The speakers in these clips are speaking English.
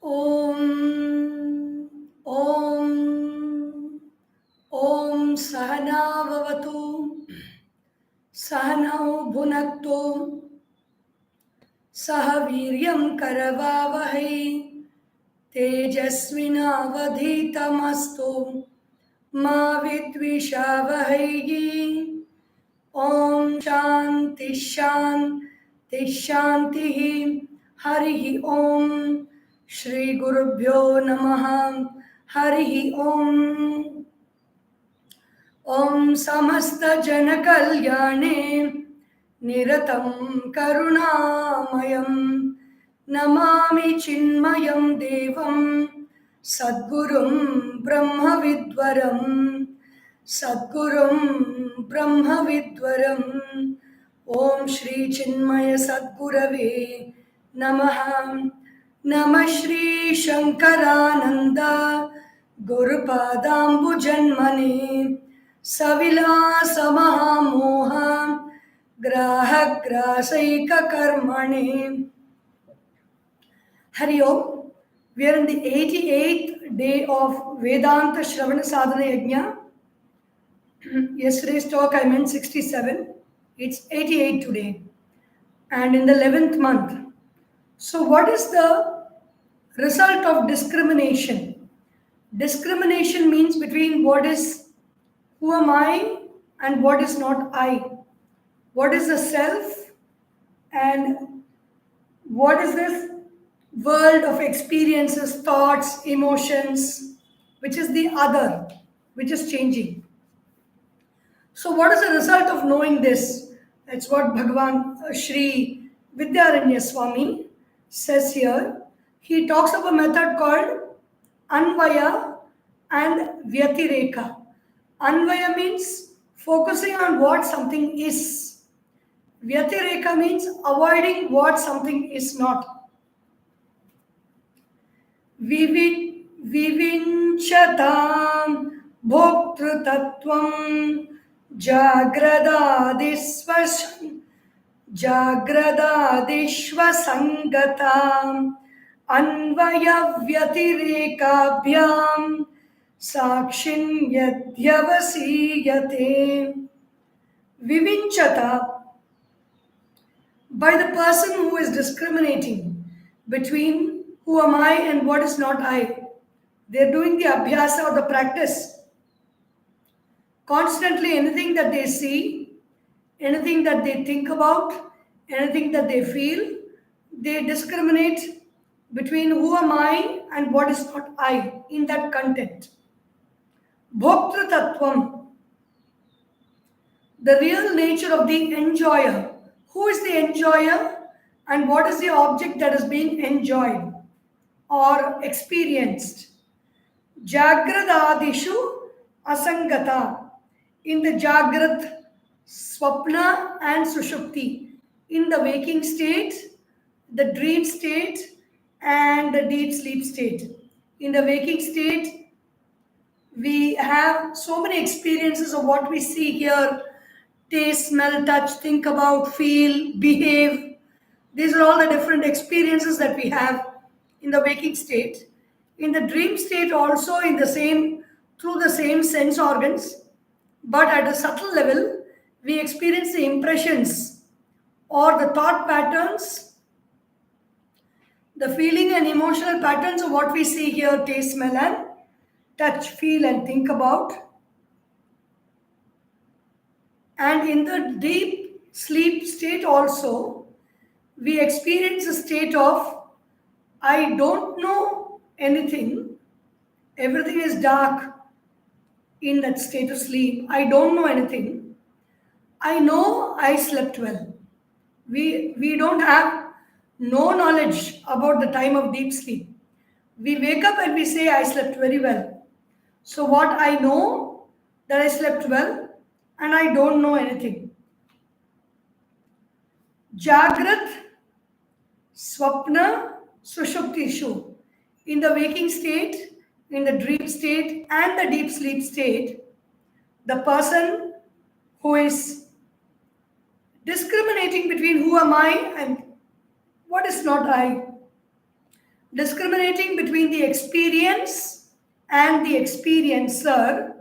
Om Om Om Sahana Vavatu Sahanau Bhunaktu Sahaviryam Karavavahai Tejasvinavadhitamastu Ma Vidvishavahai. Om Shanti Shanti Shanti Harihi Om Shri Gurubhyo Namaha Harihi Om. Om Samasta Janakalyane Niratam Karunamayam Namami Chinmayam Devam Sadgurum Brahma Vidwaram Sadgurum Brahma Vidwaram. Om Shri Chinmaya Sadgurave Namaha. Namah Shri Shankarananda Gurupadambu Janmane Savilasa Mahamoha Graha Grasaika Karmane. Hari Om. We are in the 88th day of Vedanta Shravana Sadhana Yagna. Yesterday's talk I meant 67. It's 88 today. And in the 11th month. So what is the result of discrimination? Discrimination means between what is who am I and what is not I. What is the self and what is this world of experiences, thoughts, emotions, which is the other, which is changing. So what is the result of knowing this? That's what Bhagavan Sri Vidyaranya Swami says here. He talks of a method called Anvaya and Vyatireka. Anvaya means focusing on what something is. Vyatireka means avoiding what something is not. Vivinchatam bhoktrutatvam jagradadishvasangatam anvaya vyatirekaabhyam sakshin yadhyavasiyate. Vivinchata, by the person who is discriminating between who am I and what is not I. They're doing the abhyasa or the practice. Constantly anything that they see, anything that they think about, anything that they feel, they discriminate between who am I and what is not I in that content. Bhoktru Tattvam, the real nature of the enjoyer. Who is the enjoyer and what is the object that is being enjoyed or experienced? Jagradadishu asangata. In the Jagrat, Swapna and Sushupti. In the waking state, the dream state and the deep sleep state. In the waking state, we have so many experiences of what we see, hear, taste, smell, touch, think about, feel, behave. These are all the different experiences that we have in the waking state. In the dream state also through the same sense organs, but at a subtle level, we experience the impressions or the thought patterns, the feeling and emotional patterns of what we see, hear, taste, smell and touch, feel and think about. And in the deep sleep state also, we experience a state of I don't know anything. Everything is dark in that state of sleep. I don't know anything. I know I slept well. We don't have no knowledge about the time of deep sleep. We wake up and we say I slept very well. So what I know that I slept well and I don't know anything. Jagrat, Swapna, Sushuptishu. In the waking state, in the dream state and the deep sleep state, the person who is discriminating between who am I and what is not I. discriminating between the experience and the experiencer,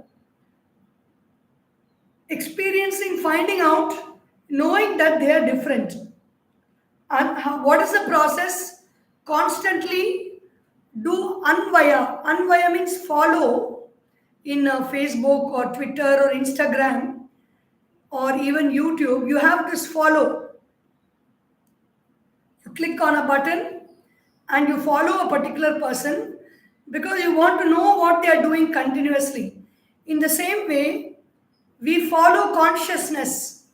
experiencing, finding out, knowing that they are different. And what is the process? Constantly do anvaya. Anvaya means follow in Facebook or Twitter or Instagram or even YouTube. You have this follow. You click on a button and you follow a particular person because you want to know what they are doing continuously. In the same way, we follow consciousness,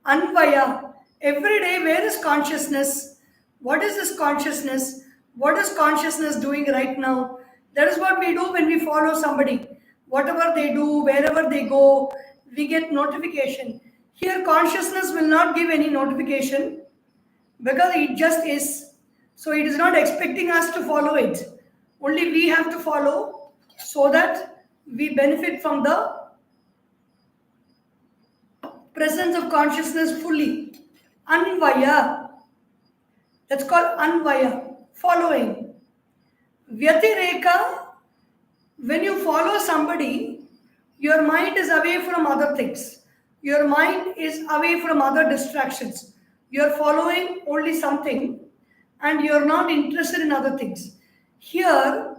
anvaya. Every day, where is consciousness? What is this consciousness? What is consciousness doing right now? That is what we do when we follow somebody. Whatever they do, wherever they go, we get notification. Here, consciousness will not give any notification because it just is. So it is not expecting us to follow it. Only we have to follow so that we benefit from the presence of consciousness fully. Anvaya. That's called anvaya, following. Vyatireka, when you follow somebody, your mind is away from other things. Your mind is away from other distractions. You're following only something and you're not interested in other things. Here,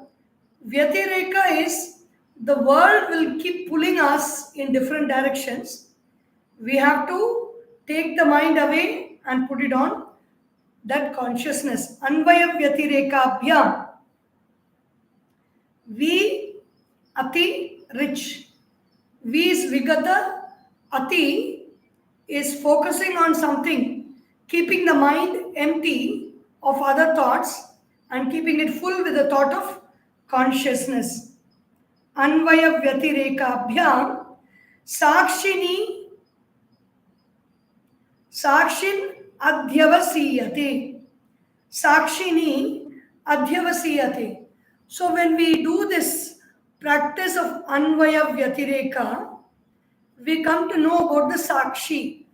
Vyatireka is the world will keep pulling us in different directions. We have to take the mind away and put it on that consciousness. Anvaya Vyatireka Abhyam. V Ati rich. V is Vigata. Ati is focusing on something, keeping the mind empty of other thoughts and keeping it full with the thought of consciousness. Anvaya Vyatireka Abhyam. Sakshini. Sakshin Adhyavasiyate. Sakshini Adhyavasiyate. So when we do this practice of Anvaya Vyatireka, we come to know about the Sakshi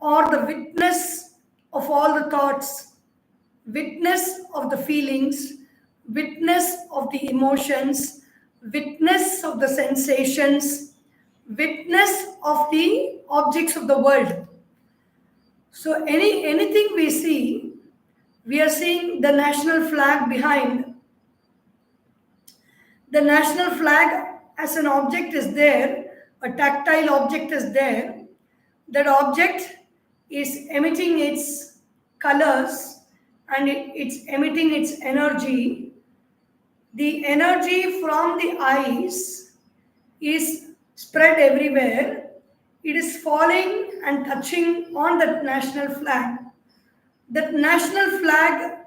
or the witness of all the thoughts, witness of the feelings, witness of the emotions, witness of the sensations, witness of the objects of the world. So anything we see, we are seeing the national flag behind. The national flag as an object is there, a tactile object is there. That object is emitting its colors and it's emitting its energy. The energy from the eyes is spread everywhere. It is falling and touching on that national flag. That national flag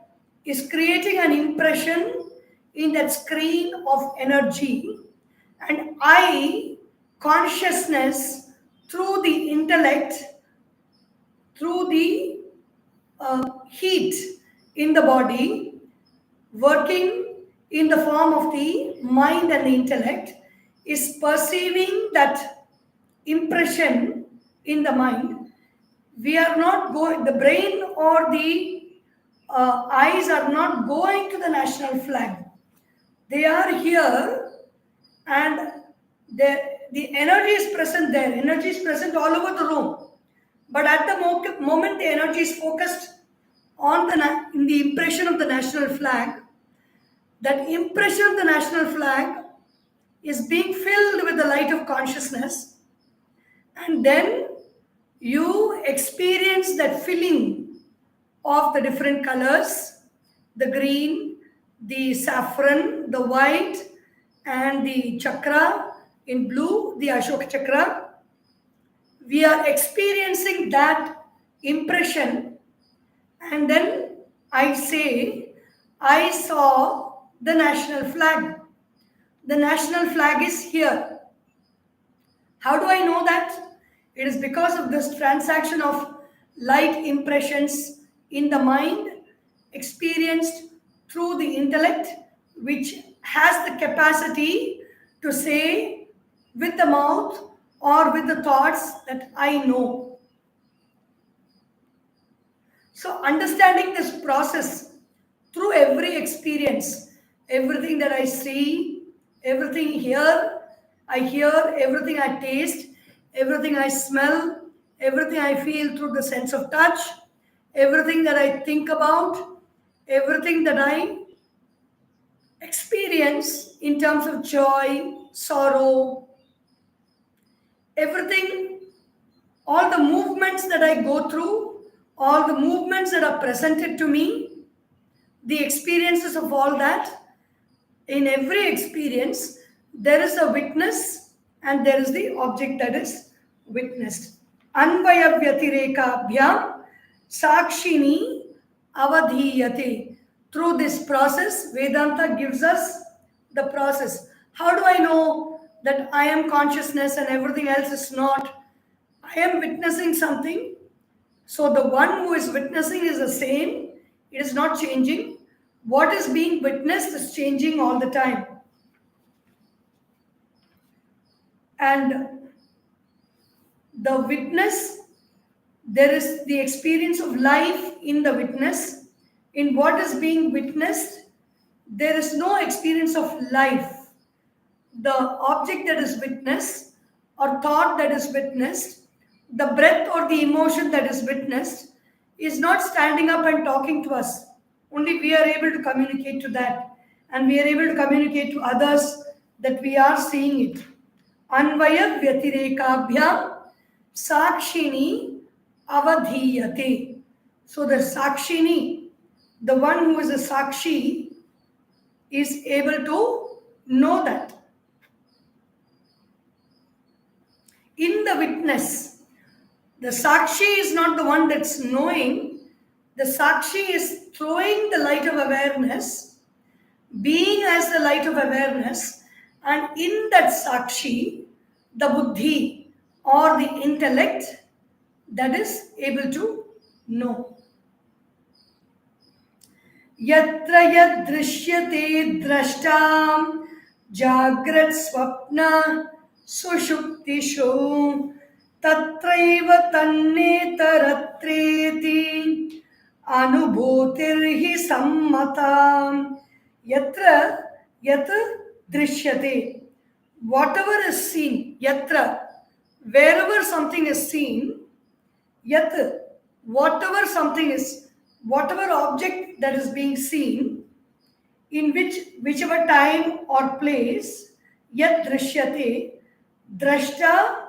is creating an impression in that screen of energy, and I, consciousness, through the intellect, through the heat in the body, working in the form of the mind and the intellect, is perceiving that impression in the mind. We are not going, the brain or the eyes are not going to the national flag. They are here and the energy is present there. Energy is present all over the room. But at the moment the energy is focused on in the impression of the national flag, that impression of the national flag is being filled with the light of consciousness, and then you experience that filling of the different colors, the green, the saffron, the white, and the chakra in blue, the Ashoka chakra. We are experiencing that impression, and then I say, I saw the national flag. The national flag is here. How do I know that? It is because of this transaction of light impressions in the mind experienced through the intellect, which has the capacity to say with the mouth or with the thoughts that I know. So understanding this process through every experience, everything that I see, everything I hear, everything I taste, everything I smell, everything I feel through the sense of touch, everything that I think about, everything that I experience in terms of joy, sorrow, everything, all the movements that I go through, all the movements that are presented to me, the experiences of all that, in every experience, there is a witness and there is the object that is witnessed. Anvaya Vyatirekabhyam Sakshini Avadhiyate. Through this process, Vedanta gives us the process. How do I know that I am consciousness and everything else is not? I am witnessing something. So the one who is witnessing is the same. It is not changing. What is being witnessed is changing all the time. And the witness, there is the experience of life in the witness. In what is being witnessed, there is no experience of life. The object that is witnessed or thought that is witnessed, the breath or the emotion that is witnessed is not standing up and talking to us. Only we are able to communicate to that, and we are able to communicate to others that we are seeing it. Anvaya Vyatirekabhyam Sakshini Avadhiyate. So the Sakshini, the one who is a Sakshi, is able to know that. In the witness, the Sakshi is not the one that's knowing. The Sakshi is throwing the light of awareness, being as the light of awareness, and in that Sakshi, the Buddhi or the intellect that is able to know. Yatra yad drishyate drashtam jagrat swapna sushuptishu tatraiva tannetaratreti anubhutirhi sammatam. Yatra yat drishyate. Whatever is seen, yatra, wherever something is seen, yat, whatever something is, whatever object that is being seen, in whichever time or place, yat drishyate, drashta,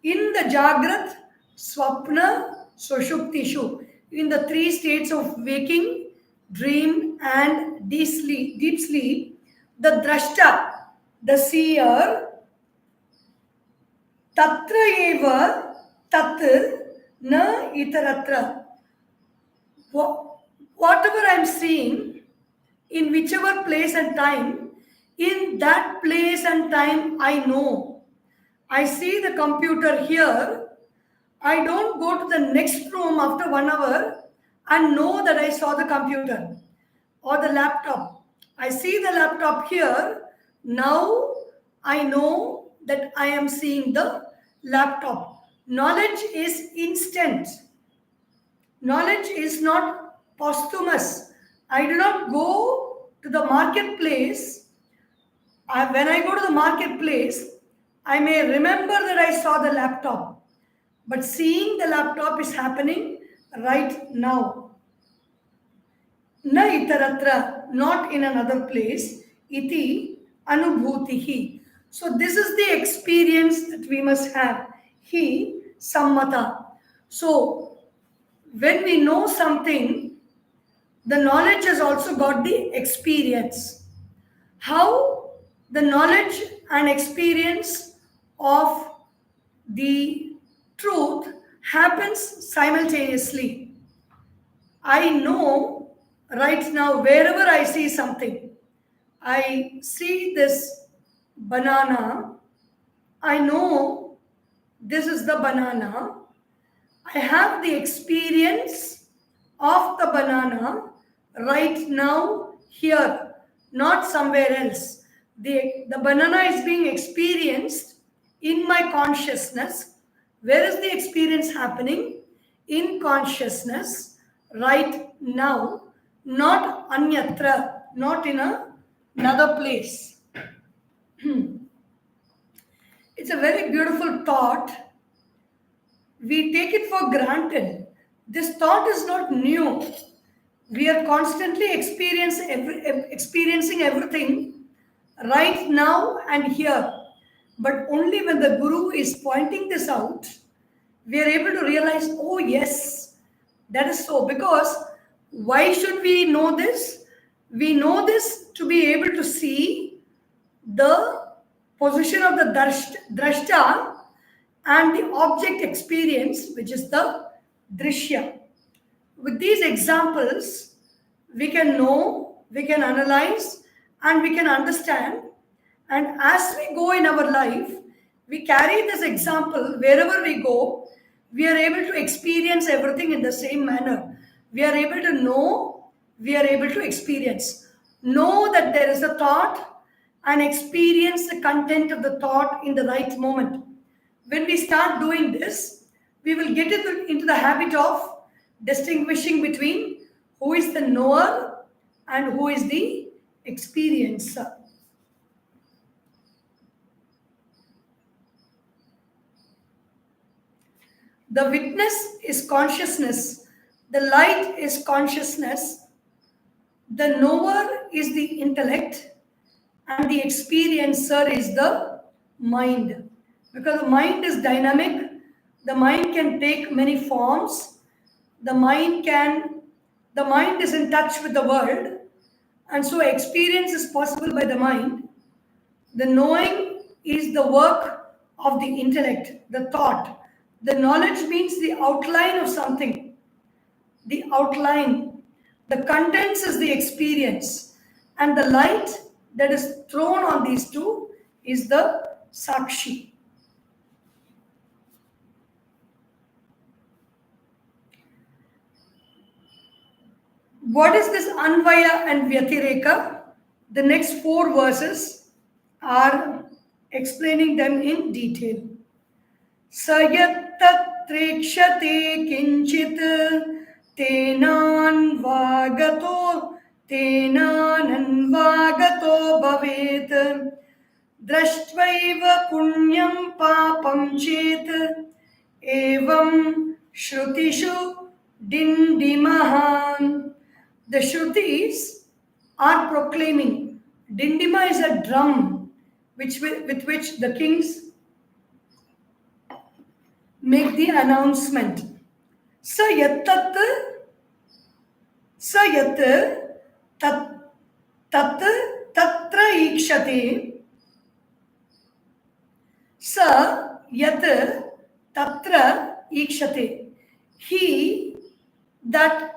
in the jagrat, swapna, sushuptishu, in the three states of waking, dream, and deep sleep, the drashta, the seer, tatra eva tat na itaratra. Whatever I am seeing, in whichever place and time, in that place and time I know. I see the computer here. I don't go to the next room after 1 hour and know that I saw the computer or the laptop. I see the laptop here. Now I know that I am seeing the laptop. Knowledge is instant. Knowledge is not posthumous. I do not go to the marketplace. When I go to the marketplace, I may remember that I saw the laptop. But seeing the laptop is happening right now. Na itaratra, not in another place. Iti anubhutihi. So this is the experience that we must have. Hi sammata. So when we know something, the knowledge has also got the experience. How the knowledge and experience of the truth happens simultaneously. I know right now, wherever I see something, I see this banana, I know this is the banana. I have the experience of the banana right now here, not somewhere else. The banana is being experienced in my consciousness. Where is the experience happening? In consciousness right now, not anyatra, not in another place. It's a very beautiful thought. We take it for granted. This thought is not new. We are constantly experiencing everything right now and here. But only when the Guru is pointing this out, we are able to realize, oh yes, that is so. Because why should we know this? We know this to be able to see the position of the drashta and the object experience, which is the drishya. With these examples, we can know, we can analyze, and we can understand. And as we go in our life, we carry this example wherever we go. We are able to experience everything in the same manner. We are able to know, we are able to experience. Know that there is a thought and experience the content of the thought in the right moment. When we start doing this, we will get into the habit of distinguishing between who is the knower and who is the experiencer. The witness is consciousness, the light is consciousness, the knower is the intellect, and the experiencer is the mind. Because the mind is dynamic, the mind can take many forms, the mind is in touch with the world, and so experience is possible by the mind. The knowing is the work of the intellect, the thought. The knowledge means the outline of something. The outline. The contents is the experience. And the light that is thrown on these two is the sakshi. What is this Anvaya and Vyatireka? The next 4 verses are explaining them in detail. Sayattatrekshate kinchit tenanvagato bhavet drashtvaiva punyam papam chet evam shrutishu dindimahan. The Shrutis are proclaiming. Dindima is a drum with which the kings make the announcement. Sayat tat tatra ikshate. Yat tatra ikshate. He, that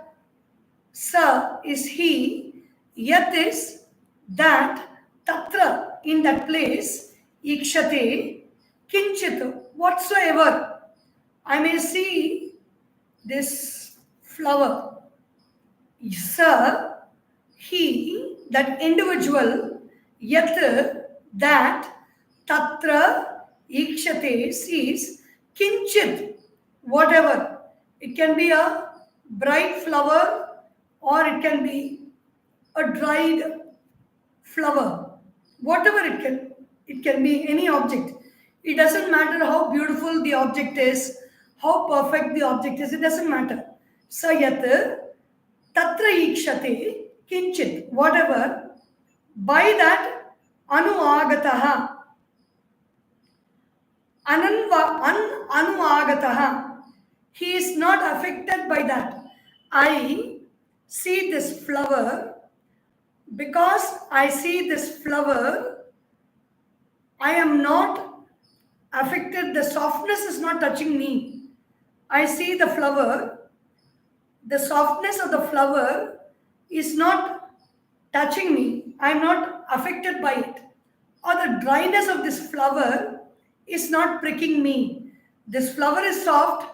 Sa is he, Yat is that, Tatra in that place, Ikshate, Kinchit, whatsoever. I may see this flower. Sa, he, that individual, Yat, that, Tatra, Ikshate, sees, Kinchit, whatever. It can be a bright flower, or it can be a dried flower. Whatever it can be any object. It doesn't matter how beautiful the object is, how perfect the object is, it doesn't matter. Sayat tatra ikshate kinchit, whatever, by that anuagataha, anuagataha, he is not affected by that. I see this flower. Because I see this flower, I am not affected. The softness is not touching me. I see the flower. The softness of the flower is not touching me. I am not affected by it. Or the dryness of this flower is not pricking me. This flower is soft.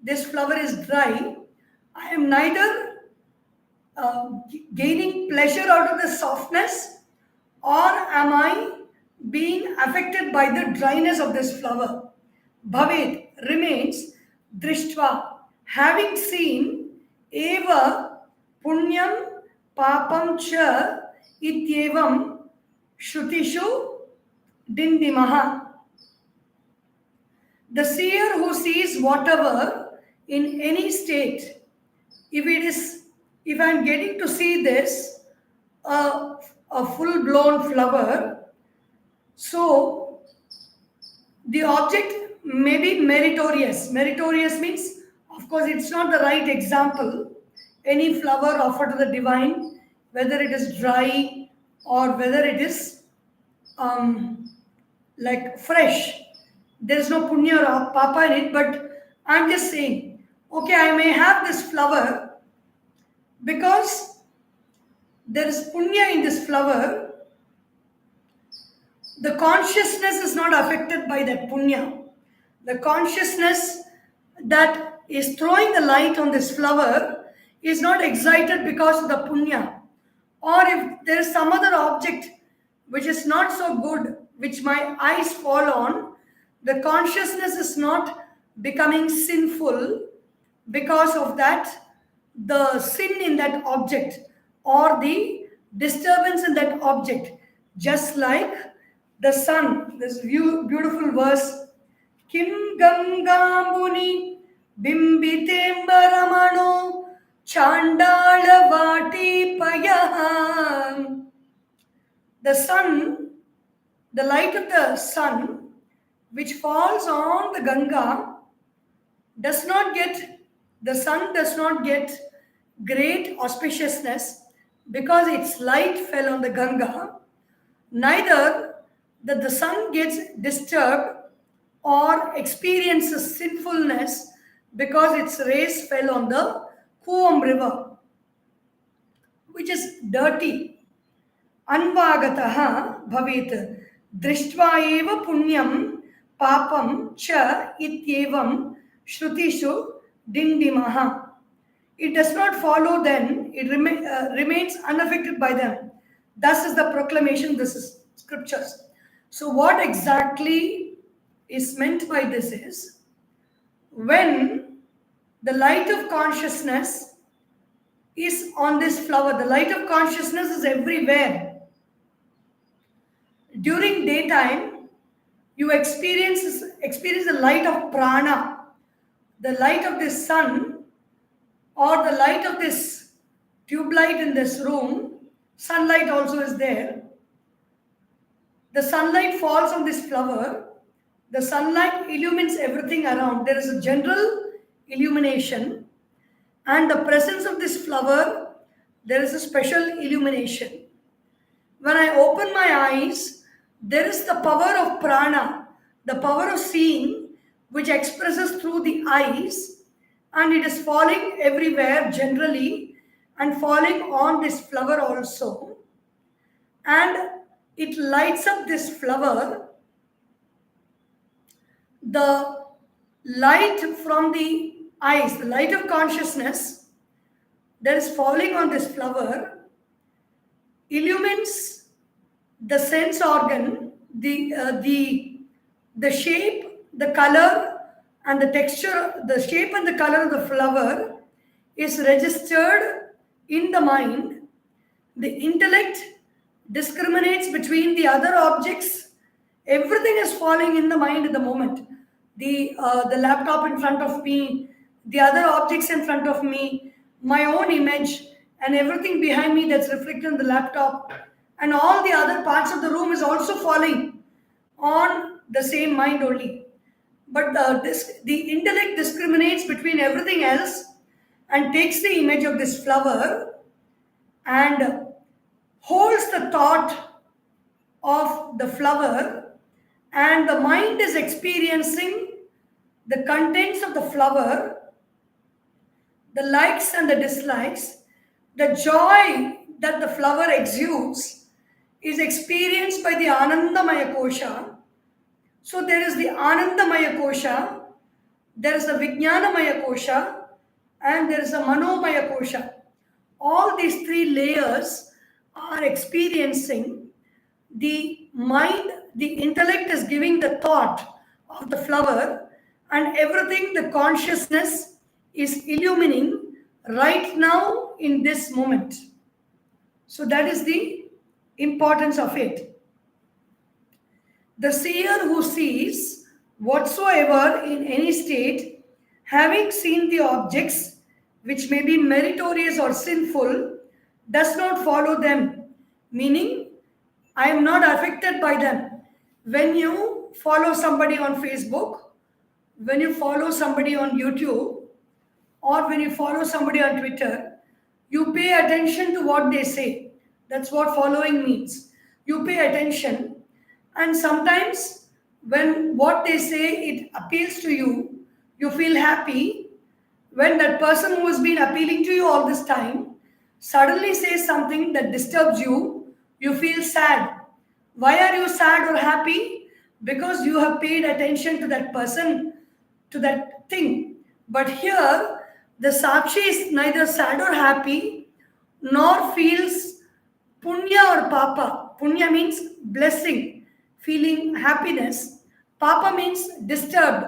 This flower is dry. I am neither gaining pleasure out of the softness, or am I being affected by the dryness of this flower? Bhavet remains drishtva, having seen, eva punyam papam cha ityevam Shrutishu Dindimaha. The seer who sees whatever in any state, if I'm getting to see this, a full-blown flower, so the object may be meritorious. Meritorious means, of course, it's not the right example. Any flower offered to the divine, whether it is dry or whether it is like fresh, there is no punya or papa in it, but I'm just saying, okay, I may have this flower because there is punya in this flower. The consciousness is not affected by that punya. The consciousness that is throwing the light on this flower is not excited because of the punya. Or if there is some other object which is not so good, which my eyes fall on, the consciousness is not becoming sinful because of that, the sin in that object or the disturbance in that object. Just like the sun, this beautiful verse, Kim Gangambuni Bimbitembaramano Chandala Vati Payahan. The sun, the light of the sun, which falls on the Ganga, the sun does not get great auspiciousness because its light fell on the Ganga. Neither that the sun gets disturbed or experiences sinfulness because its rays fell on the Kuam river, which is dirty. Anvagataha bhavet drishtva eva punyam papam cha ityevam shrutishu dindimaha. It does not follow then, it remains unaffected by them. Thus is the proclamation, this is scriptures. So what exactly is meant by this is, when the light of consciousness is on this flower, the light of consciousness is everywhere. During daytime, you experience the light of prana, the light of this sun, or the light of this tube light in this room. Sunlight also is there. The sunlight falls on this flower. The sunlight illumines everything around. There is a general illumination, and the presence of this flower, there is a special illumination. When I open my eyes, there is the power of prana, the power of seeing, which expresses through the eyes, and it is falling everywhere generally and falling on this flower also. And it lights up this flower. The light from the eyes, the light of consciousness that is falling on this flower, illumines the sense organ, the shape, the color, and the texture, the shape and the color of the flower is registered in the mind. The intellect discriminates between the other objects. Everything is falling in the mind at the moment. The laptop in front of me, the other objects in front of me, my own image, and everything behind me that's reflected in the laptop, and all the other parts of the room is also falling on the same mind only. But the intellect discriminates between everything else and takes the image of this flower and holds the thought of the flower, and the mind is experiencing the contents of the flower, the likes and the dislikes, the joy that the flower exudes is experienced by the Anandamaya Kosha. So there is the Anandamaya Kosha, there is the Vijnanamaya Kosha, and there is a Manomaya Kosha. All these three layers are experiencing the mind, the intellect is giving the thought of the flower, and everything, the consciousness is illumining right now in this moment. So that is the importance of it. The seer who sees whatsoever in any state, having seen the objects which may be meritorious or sinful, does not follow them, meaning I am not affected by them. When you follow somebody on Facebook, when you follow somebody on YouTube, or when you follow somebody on Twitter, you pay attention to what they say. That's what following means. You pay attention, and sometimes when what they say it appeals to you, you feel happy. When that person who has been appealing to you all this time suddenly says something that disturbs you, you feel sad. Why are you sad or happy? Because you have paid attention to that person, to that thing. But here, the Sakshi is neither sad or happy, nor feels punya or papa. Punya means blessing, feeling happiness. Papa means disturbed,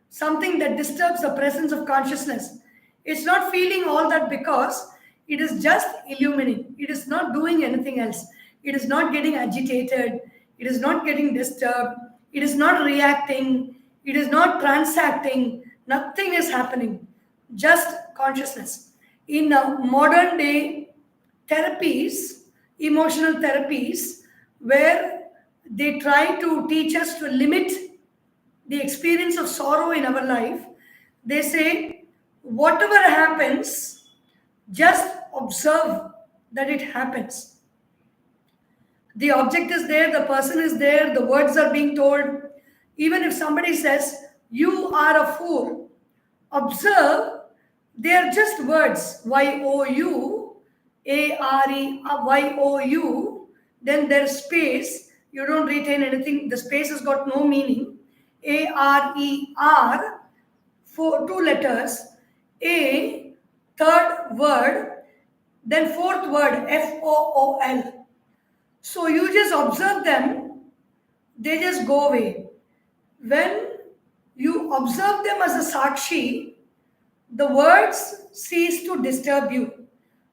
something that disturbs the presence of consciousness. It's not feeling all that because it is just illuminating. It is not doing anything else. It is not getting agitated. It is not getting disturbed. It is not reacting. It is not transacting. Nothing is happening. Just consciousness. In modern day therapies, emotional therapies, where they try to teach us to limit the experience of sorrow in our life, they say, whatever happens, just observe that it happens. The object is there, the person is there, the words are being told. Even if somebody says, you are a fool, observe, they are just words. Y-O-U, A-R-E, Y-O-U, then there's space. You don't retain anything. The space has got no meaning. A-R-E-R, two letters. A, third word, then fourth word, F-O-O-L. So you just observe them, they just go away. When you observe them as a Sakshi, the words cease to disturb you.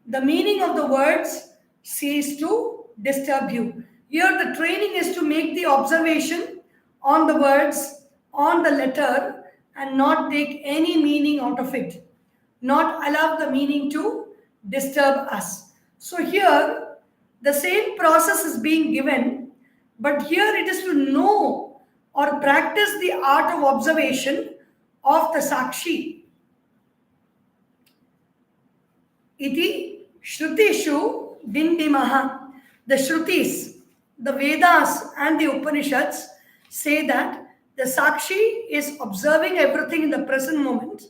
The meaning of the words cease to disturb you. Here the training is to make the observation on the words, on the letter, and not take any meaning out of it. Not allow the meaning to disturb us. So here the same process is being given, but here it is to know or practice the art of observation of the Sakshi. Iti Shrutishu Dindimaha. The Shrutis, the Vedas and the Upanishads say that the Sakshi is observing everything in the present moment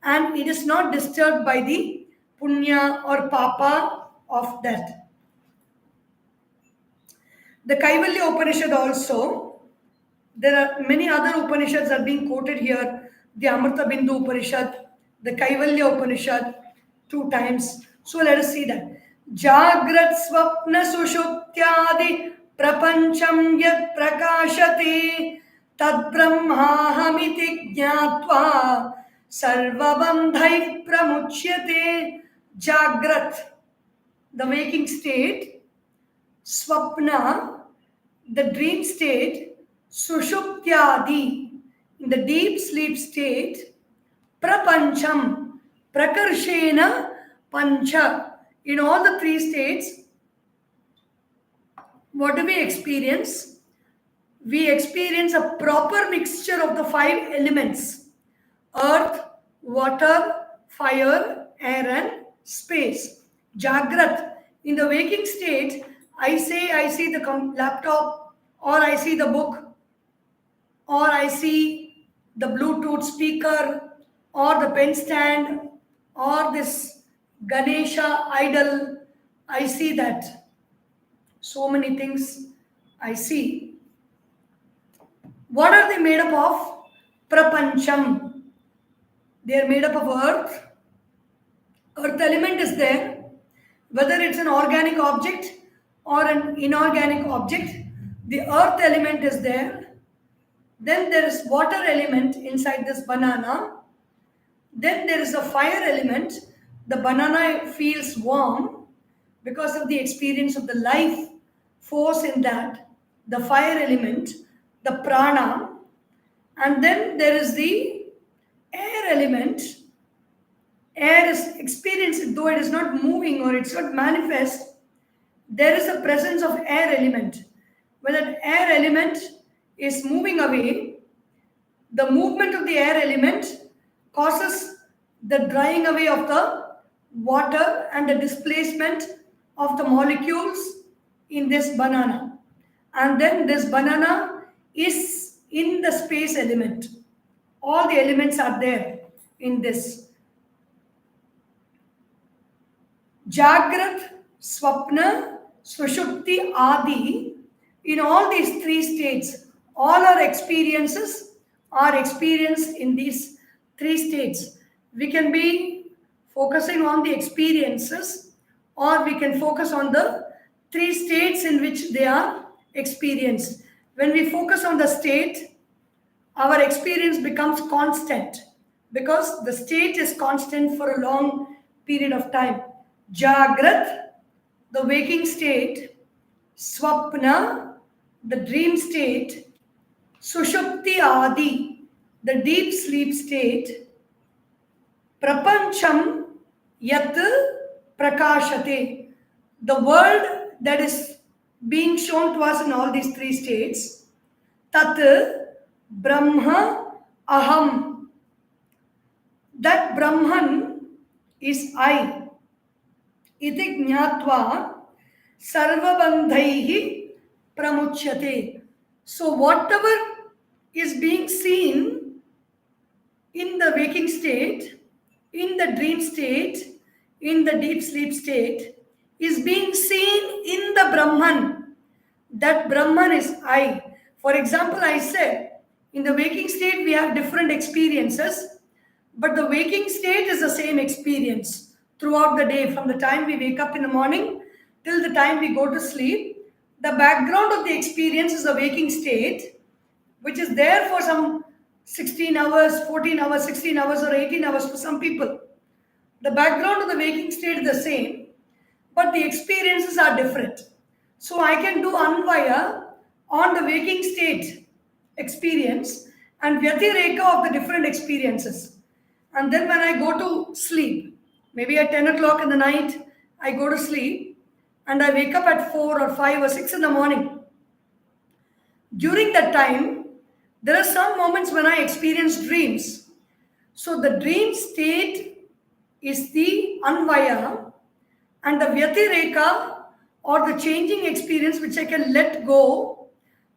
and it is not disturbed by the punya or papa of that. The Kaivalya Upanishad also, there are many other Upanishads are being quoted here. The Amrita Bindu Upanishad, the Kaivalya Upanishad, 2 times. So let us see that. Jagrat Swapna Sushuptyadi Prapancham Yat Prakashate Tad Brahmahamiti Jnatva Sarvabandhai Pramuchyate. Jagrat, the waking state. Swapna, the dream state. Sushuptyadi, in the deep sleep state. Prapancham, Prakarshena Pancha. In all the 3 states, what do we experience? We experience a proper mixture of the 5 elements: earth, water, fire, air and space. Jagrat, in the waking state, I see the laptop, or I see the book, or I see the Bluetooth speaker, or the pen stand, or this Ganesha idol. I see that. So many things I see. What are they made up of? Prapancham. They are made up of earth. Earth element is there. Whether it's an organic object or an inorganic object, the earth element is there. Then there is water element inside this banana. Then there is a fire element. The banana feels warm because of the experience of the life force in that. The fire element. the prana, and then there is the air element. Air is experienced, though it is not moving or it's not manifest. There is a presence of air element. When that air element is moving away, the movement of the air element causes the drying away of the water and the displacement of the molecules in this banana. And then this banana is in the space element. All the elements are there in this. Jagrat, Swapna, Sushupti, Adi, in all these three states, all our experiences are experienced in these three states. We can be focusing on the experiences, or we can focus on the three states in which they are experienced. When we focus on the state, our experience becomes constant because the state is constant for a long period of time. Jagrat, the waking state; Swapna, the dream state; Sushupti Adi, the deep sleep state; Prapancham Yat Prakashate, the world that is being shown to us in all these three states. Tat Brahma Aham, that Brahman is I. Iti jnatva sarvabandhaihi pramuchyate. So whatever is being seen in the waking state, in the dream state, in the deep sleep state, is being seen in the Brahman. That Brahman is I. For example, I said, in the waking state we have different experiences, but the waking state is the same experience throughout the day, from the time we wake up in the morning till the time we go to sleep. The background of the experience is the waking state, which is there for some 16 hours, 14 hours, 16 hours, or 18 hours for some people. The background of the waking state is the same, but the experiences are different. So I can do Anvaya on the waking state experience and Vyatireka of the different experiences. And then when I go to sleep, maybe at 10 o'clock in the night, I go to sleep and I wake up at 4 or 5 or 6 in the morning. During that time, there are some moments when I experience dreams. So the dream state is the Anvaya, and the Vyatireka, or the changing experience which I can let go.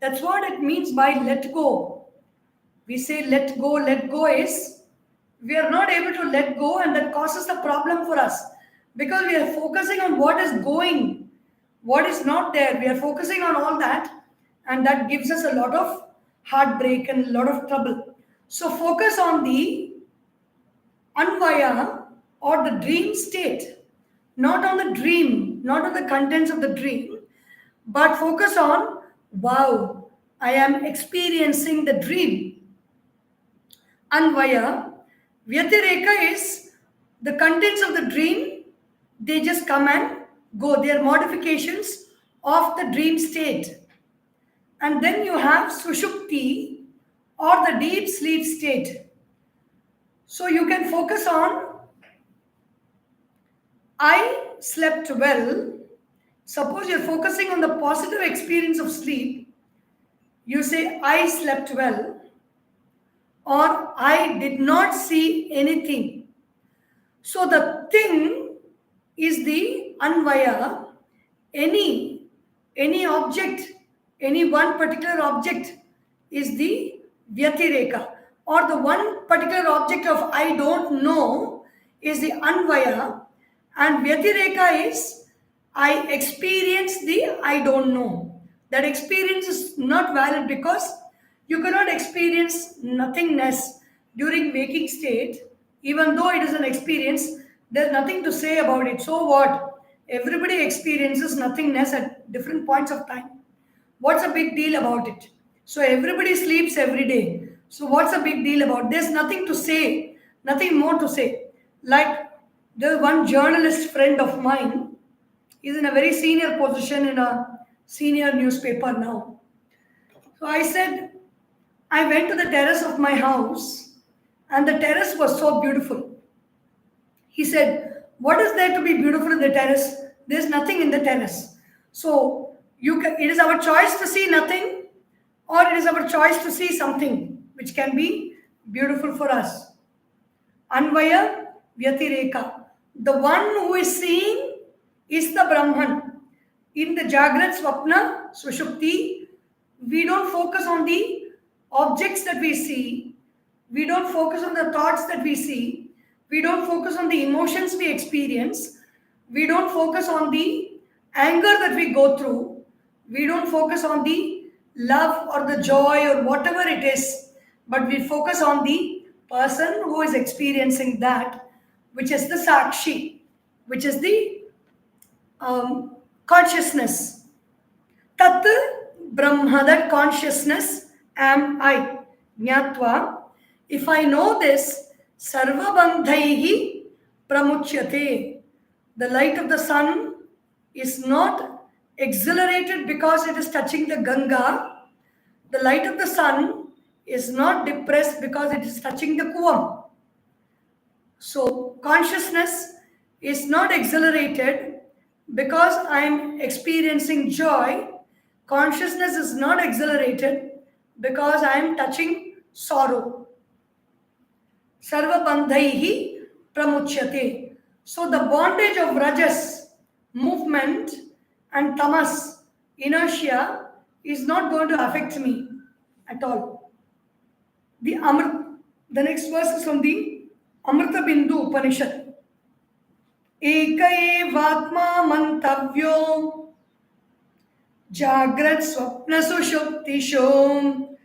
That's what it means by let go. We say let go is we are not able to let go, and that causes the problem for us because we are focusing on what is going, what is not there. We are focusing on all that, and that gives us a lot of heartbreak and a lot of trouble. So focus on the Anvaya or the dream state, not on the dream, not on the contents of the dream, but focus on, wow, I am experiencing the dream. Anvaya. Vyatireka is the contents of the dream, they just come and go. They are modifications of the dream state. And then you have Sushupti, or the deep sleep state. So you can focus on, I slept well. Suppose you're focusing on the positive experience of sleep, you say, I slept well, or I did not see anything. So the thing is the Anvaya. Any object, any one particular object is the Vyatireka, or the one particular object of I don't know is the Anvaya, and Vyatireka is I experience the I don't know. That experience is not valid because you cannot experience nothingness during waking state. Even though it is an experience, there's nothing to say about it. So what? Everybody experiences nothingness at different points of time. What's a big deal about it? So everybody sleeps every day. So what's a big deal about it? There's nothing to say, nothing more to say. Like there's one journalist friend of mine, he's in a very senior position in a senior newspaper now. So I said, I went to the terrace of my house and the terrace was so beautiful. He said, what is there to be beautiful in the terrace? There's nothing in the terrace. So it is our choice to see nothing, or it is our choice to see something which can be beautiful for us. Anvaya Vyatireka. The one who is seeing is the Brahman. In the Jagrat, Swapna, Sushupti, we don't focus on the objects that we see. We don't focus on the thoughts that we see. We don't focus on the emotions we experience. We don't focus on the anger that we go through. We don't focus on the love or the joy or whatever it is. But we focus on the person who is experiencing that, which is the Sakshi, which is the consciousness. Tat Brahma, that consciousness am I. Jnatva. If I know this, Sarva Bandhaihi Pramuchyate. The light of the sun is not exhilarated because it is touching the Ganga. The light of the sun is not depressed because it is touching the Kuvam. So consciousness is not exhilarated because I am experiencing joy. Consciousness is not exhilarated because I am touching sorrow. Sarva bandhaihi pramuchyate. So the bondage of rajas, movement, and tamas, inertia, is not going to affect me at all. The next verse is from the Amrita Bindu Upanishad. Eka evatma mantavyo Jagrat Swapna Sushuptisho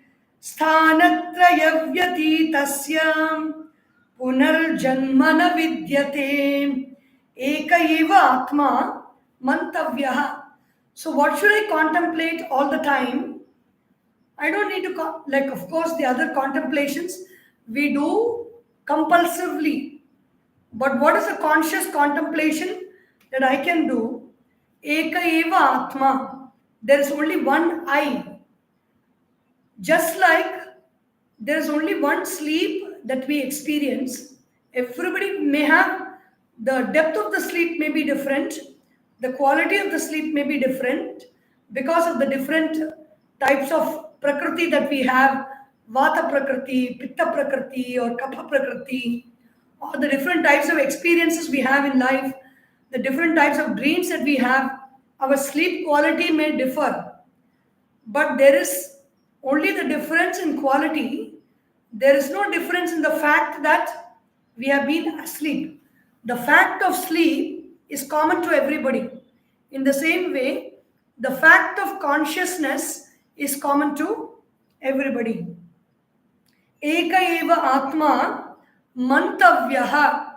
Sthanatraya Vyatitasyam Punarjanmana Vidyate Eka eva Atma Mantavyaha. So what should I contemplate all the time? I don't need to, of course, the other contemplations we do compulsively. But what is a conscious contemplation that I can do? Eka eva Atma. There is only one I. Just like there is only one sleep that we experience, everybody may have, the depth of the sleep may be different, the quality of the sleep may be different because of the different types of prakriti that we have, vata prakriti, pitta prakriti, or kapha prakriti, or the different types of experiences we have in life, the different types of dreams that we have. Our sleep quality may differ, but there is only the difference in quality. There is no difference in the fact that we have been asleep. The fact of sleep is common to everybody. In the same way, the fact of consciousness is common to everybody. Eka eva atma mantavyaha.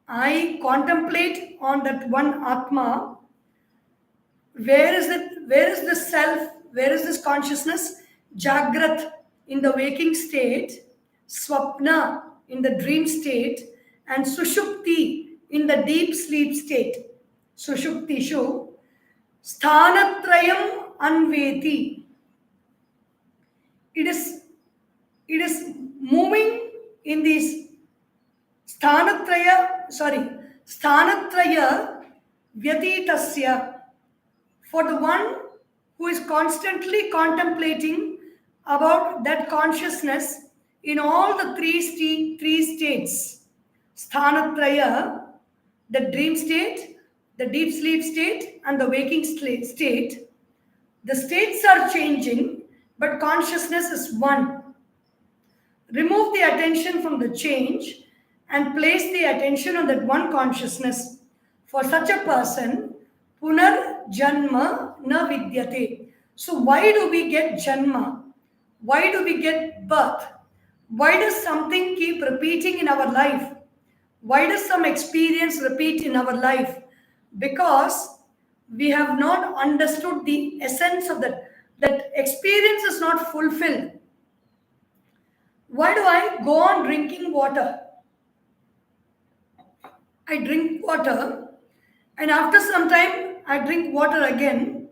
I contemplate on that one atma. Where is it? Where is this self? Where is this consciousness? Jagrat in the waking state, Swapna in the dream state, and Sushupti in the deep sleep state. Sushuptishu Sthanatrayam Anveti. It is moving in these Sthanatraya Vyatitasya. For the one who is constantly contemplating about that consciousness in all the three states. Sthanatraya, the dream state, the deep sleep state, and the waking state. The states are changing, but consciousness is one. Remove the attention from the change and place the attention on that one consciousness. For such a person, punar janma na vidyate. So why do we get janma? Why do we get birth? Why does something keep repeating in our life? Why does some experience repeat in our life? Because we have not understood the essence of that. That experience is not fulfilled. Why do I go on drinking water? I drink water, and after some time I drink water again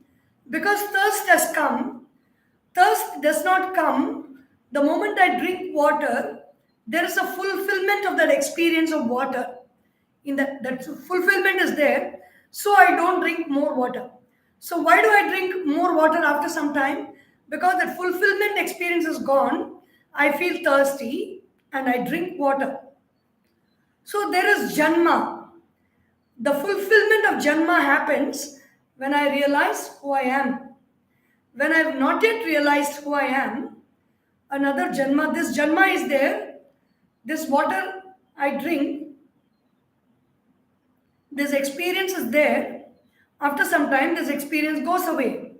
because thirst has come. Thirst does not come The moment I drink water, there is a fulfillment of that experience of water. In that fulfillment is there, so I don't drink more water. So why do I drink more water after some time? Because that fulfillment experience is gone. I feel thirsty and I drink water. So there is janma. The fulfillment of janma happens when I realize who I am. When I have not yet realized who I am, another janma, this janma is there, this water I drink, this experience is there. After some time, this experience goes away.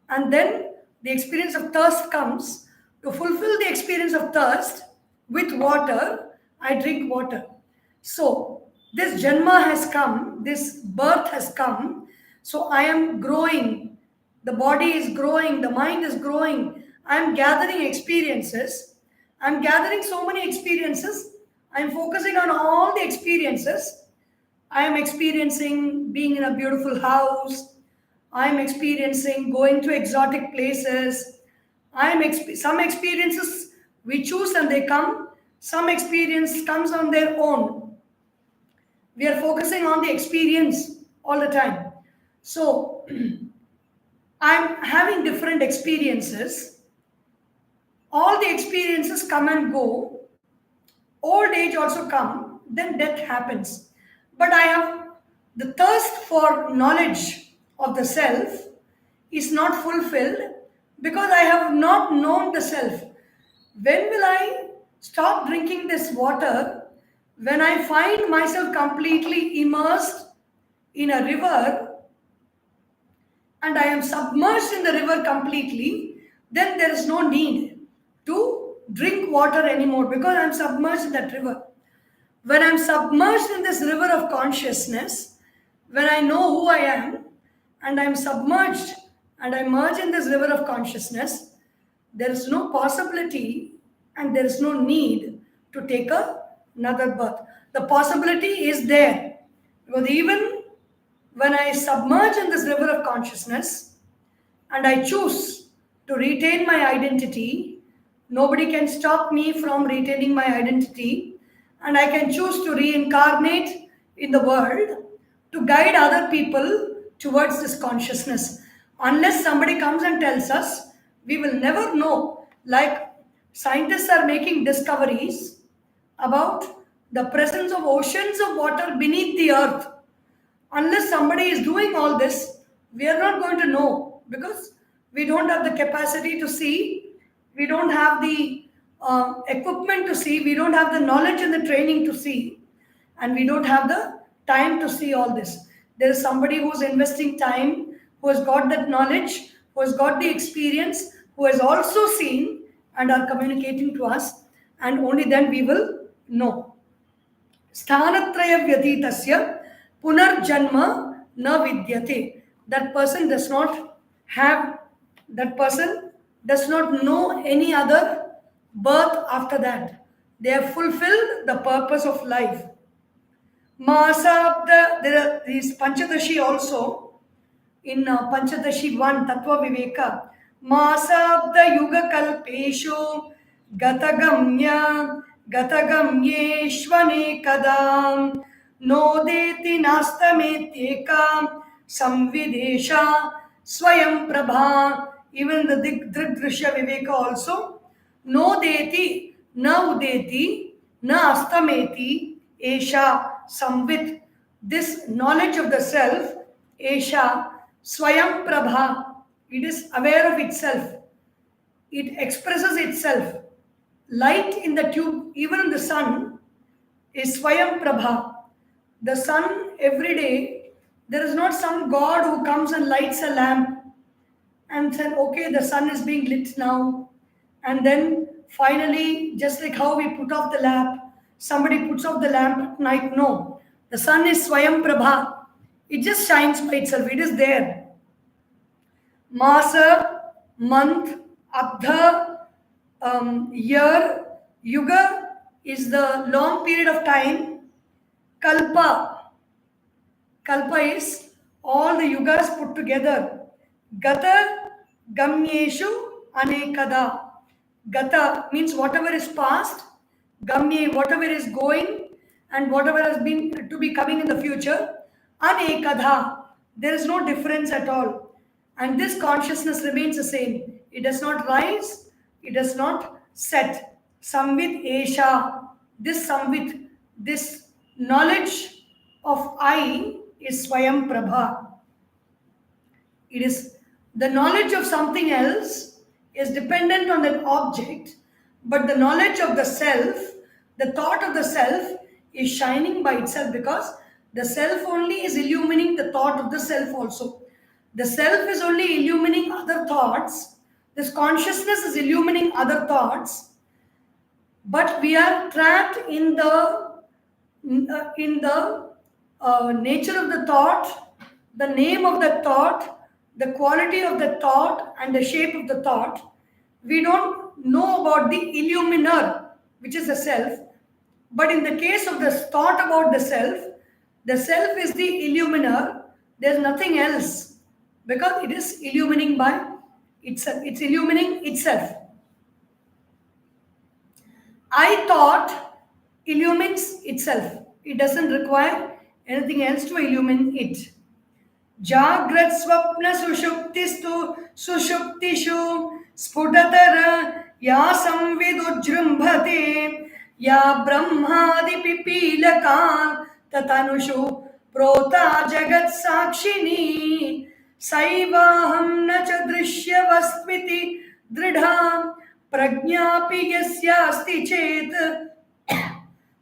And then the experience of thirst comes. To fulfill the experience of thirst with water, I drink water. So, this janma has come, this birth has come. So, I am growing. The body is growing, the mind is growing. I am gathering experiences. I am gathering so many experiences. I am focusing on all the experiences. I am experiencing being in a beautiful house. I am experiencing going to exotic places. Some experiences we choose and they come. Some experience comes on their own. We are focusing on the experience all the time. So I'm having different experiences. All the experiences come and go. Old age also come. Then death happens. But I have the thirst for knowledge of the self is not fulfilled because I have not known the self. When will I stop drinking this water? When I find myself completely immersed in a river and I am submerged in the river completely, then there is no need to drink water anymore because I am submerged in that river. When I'm submerged in this river of consciousness, when I know who I am and I'm submerged and I merge in this river of consciousness, there is no possibility and there is no need to take another birth. The possibility is there because even when I submerge in this river of consciousness and I choose to retain my identity, nobody can stop me from retaining my identity, and I can choose to reincarnate in the world to guide other people towards this consciousness. Unless somebody comes and tells us, we will never know. Like scientists are making discoveries about the presence of oceans of water beneath the earth. Unless somebody is doing all this, we are not going to know because we don't have the capacity to see, we don't have the equipment to see, we don't have the knowledge and the training to see, and we don't have the time to see all this. There is somebody who's investing time, who has got that knowledge, who has got the experience, who has also seen and are communicating to us, and only then we will know. Sthanatraya vyatitasya punarjanma na vidyate. That person does not have, that person does not know any other birth after that. They have fulfilled the purpose of life. Masabda, there are these Panchadashi also in Panchadashi 1, Tattva Viveka. Masabda Yuga Kalpeshu Gatagamya Gatagamyeshvane Kadam Nodeti Nastametyeka Samvidesha Swayam Prabha. Even the Drisya Viveka also. Nodeti Na Udeti Na Astameti Esha Samvit. This knowledge of the self, Esha Swayam Prabha, it is aware of itself. It expresses itself. Light in the tube, even in the sun, is Swayam Prabha. The sun every day, there is not some God who comes and lights a lamp and said, okay, the sun is being lit now. And then finally, just like how we put off the lamp, somebody puts off the lamp at night. No. The sun is Swayam Prabha. It just shines by itself. It is there. Masa, month, abdha, year, yuga is the long period of time. Kalpa. Kalpa is all the yugas put together. Gata, gamyeshu, anekada. Gata means whatever is past, Gamye, whatever is going, and whatever has been to be coming in the future. Anekadha, there is no difference at all. And this consciousness remains the same. It does not rise, it does not set. Samvit Esha, this Samvit, this knowledge of I is Swayam Prabha. It is the knowledge of something else is dependent on that object, but the knowledge of the self, the thought of the self, is shining by itself because the self only is illumining the thought of the self also. The self is only illumining other thoughts. This consciousness is illumining other thoughts, but we are trapped in the nature of the thought, the name of the thought, the quality of the thought, and the shape of the thought. We don't know about the illuminer, which is the self. But in the case of the thought about the self is the illuminer. There's nothing else because it is illumining by itself. It's illumining itself. I thought illumines itself. It doesn't require anything else to illumine it. Jagrat swapna sushuptistu sushuptishu sputatara ya samvidujrumbhate ya brahmadi pipilakan tatanushu prota jagat sakshini saivaham na cha drishyavastviti dridham prajnapi yasyasti chet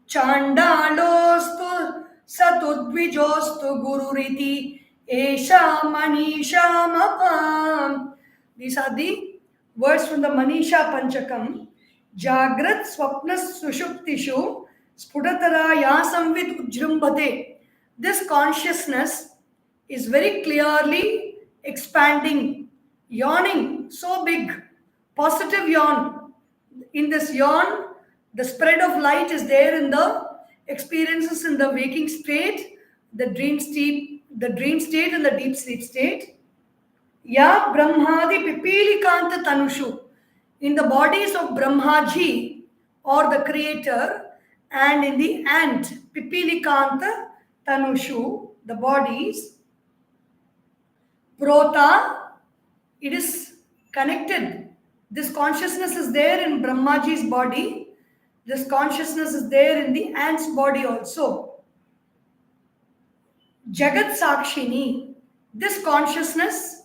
chandalostu satudvijostu gururiti esha manisha maham. These are the words from the Manisha Panchakam. Jagrat swapna sushuptishu spudatara yasamvid ujrumbhate. This consciousness is very clearly expanding, yawning, so big, positive yawn. In this yawn, the spread of light is there in the experiences in the waking state, the dream state and the deep sleep state. Ya Brahmadi Pipilikanta Tanushu. In the bodies of Brahmaji or the creator, and in the ant Pipilikanta Tanushu, the bodies, Prota, it is connected. This consciousness is there in Brahmaji's body. This consciousness is there in the ant's body also. Jagat Sakshini, this consciousness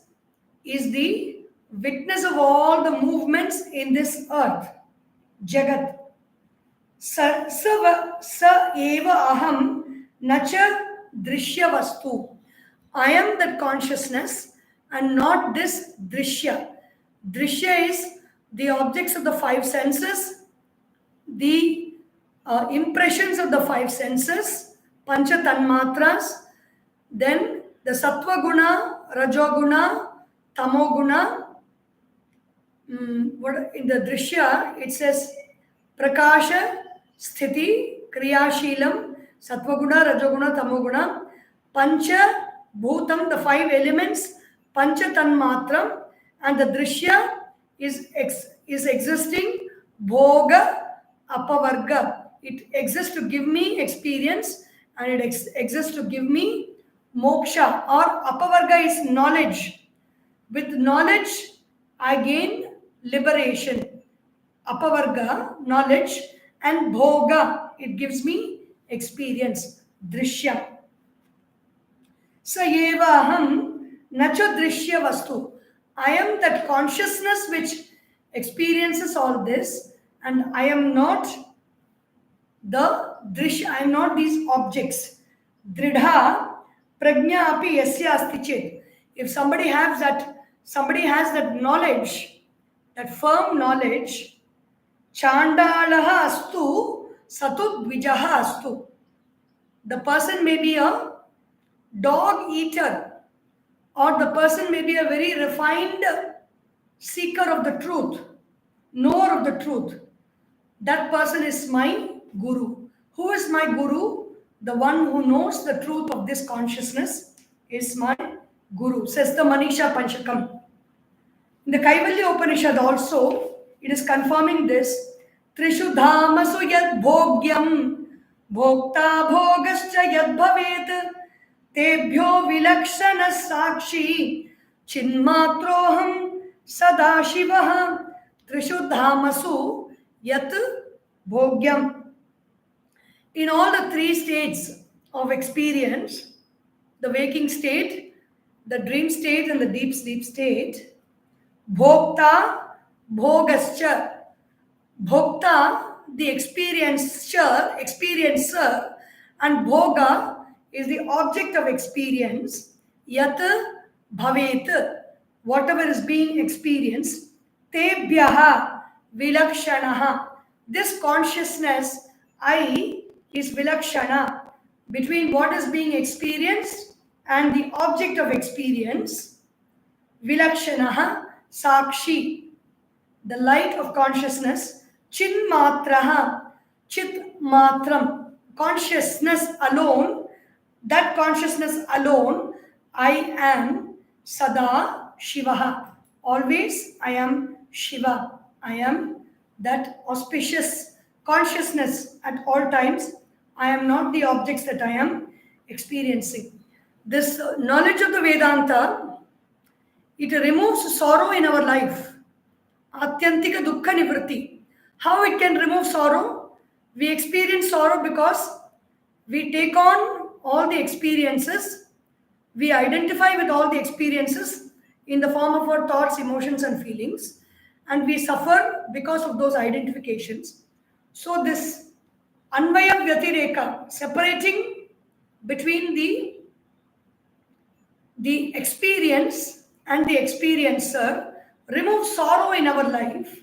is the witness of all the movements in this earth. Jagat. Sa eva aham nacha drishya vastu. I am that consciousness and not this drishya. Drishya is the objects of the five senses, the impressions of the five senses, pancha tanmatras, then the sattva guna, rajoguna, tamoguna. What in the drishya it says prakasha, sthiti, kriyashilam, sattva guna, rajoguna, tamoguna, pancha bhutam, the five elements, pancha tanmatram, and the drishya is existing bhoga apavarga. It exists to give me experience and it exists to give me moksha, or apavarga is knowledge. With knowledge, I gain liberation. Apavarga, knowledge, and bhoga, it gives me experience. Drishya. Sayeva aham nacha drishya vastu. I am that consciousness which experiences all this, and I am not the drishya, I am not these objects. Dridha prajna api yasya asti chet. If somebody has that knowledge, that firm knowledge, chandalaha astu satudvijaha astu. The person may be a dog eater, or the person may be a very refined seeker of the truth, knower of the truth. That person is my guru. Who is my guru? The one who knows the truth of this consciousness is my guru, says the Manisha Panchakam. In the Kaivalya Upanishad also, it is confirming this. Trishu dhamasu yad bhogyam bhokta bhogascha yad bhavet tebhyo vilakshana sakshi chinmatroham sadashivaha. Trishu dhamasu yat bhogyam. In all the three states of experience, the waking state, the dream state, and the deep sleep state, bhokta, bhogascha. Bhokta, the experiencer, and bhoga is the object of experience. Yat bhavet, whatever is being experienced. Tebhyaha vilakshanaha. This consciousness, I, is vilakshana, between what is being experienced and the object of experience. Vilakshanaha sakshi, the light of consciousness. Chinmatraha, chit matram, consciousness alone, that consciousness alone, I am sada shivaha, always I am Shiva, I am that auspicious consciousness at all times. I am not the objects that I am experiencing. This knowledge of the Vedanta, it removes sorrow in our life. Atyantika dukkha nivritti. How it can remove sorrow? We experience sorrow because we take on all the experiences, we identify with all the experiences in the form of our thoughts, emotions, and feelings, and we suffer because of those identifications. So this Anvaya Vyatireka, separating between the experience and the experiencer, removes sorrow in our life,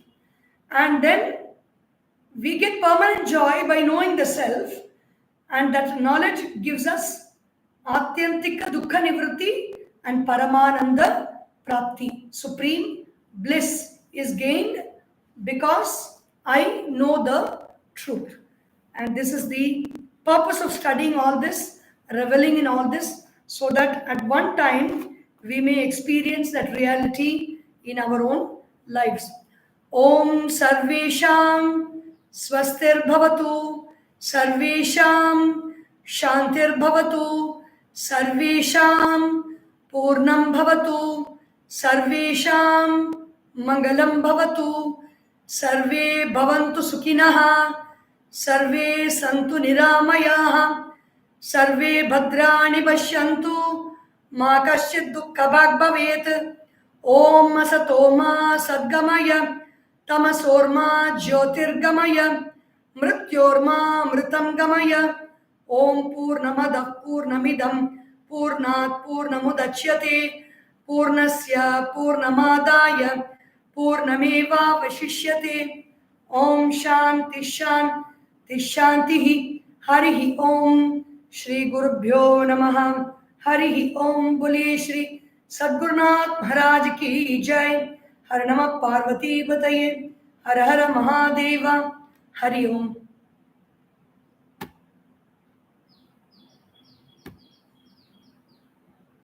and then we get permanent joy by knowing the self, and that knowledge gives us Atyantika Dukkha Nivritti and Paramananda Prapti. Supreme bliss is gained because I know the truth. And this is the purpose of studying all this, reveling in all this, so that at one time we may experience that reality in our own lives. Om Sarvesham Swastir Bhavatu, Sarvesham Shantir Bhavatu, Sarvesham Purnam Bhavatu, Sarvesham Mangalam Bhavatu, Sarve Bhavantu Sukhinaha, Sarve Santu Niramayaha, Sarve Bhadrani Pashyantu, Ma Kaschid Dukkha Bhag Bhavet. Om Asatoma Sadgamaya, Tamasorma Jyotirgamaya, Mrityorma Mritam Gamaya. Om Purnamada Purnamidam Purnat Purnamudachyate Purnasya Purnamadaya Purnameva Vashishyate. Om Shanti Shanti Shantihi. Harihi Om. Shri Gurubhyo Namaha. Harihi Om. Bole Shri सद्गुरुनाथ महाराज की जय. हर नमः पार्वती पतये. हर हर महादेवा. हरि ओम.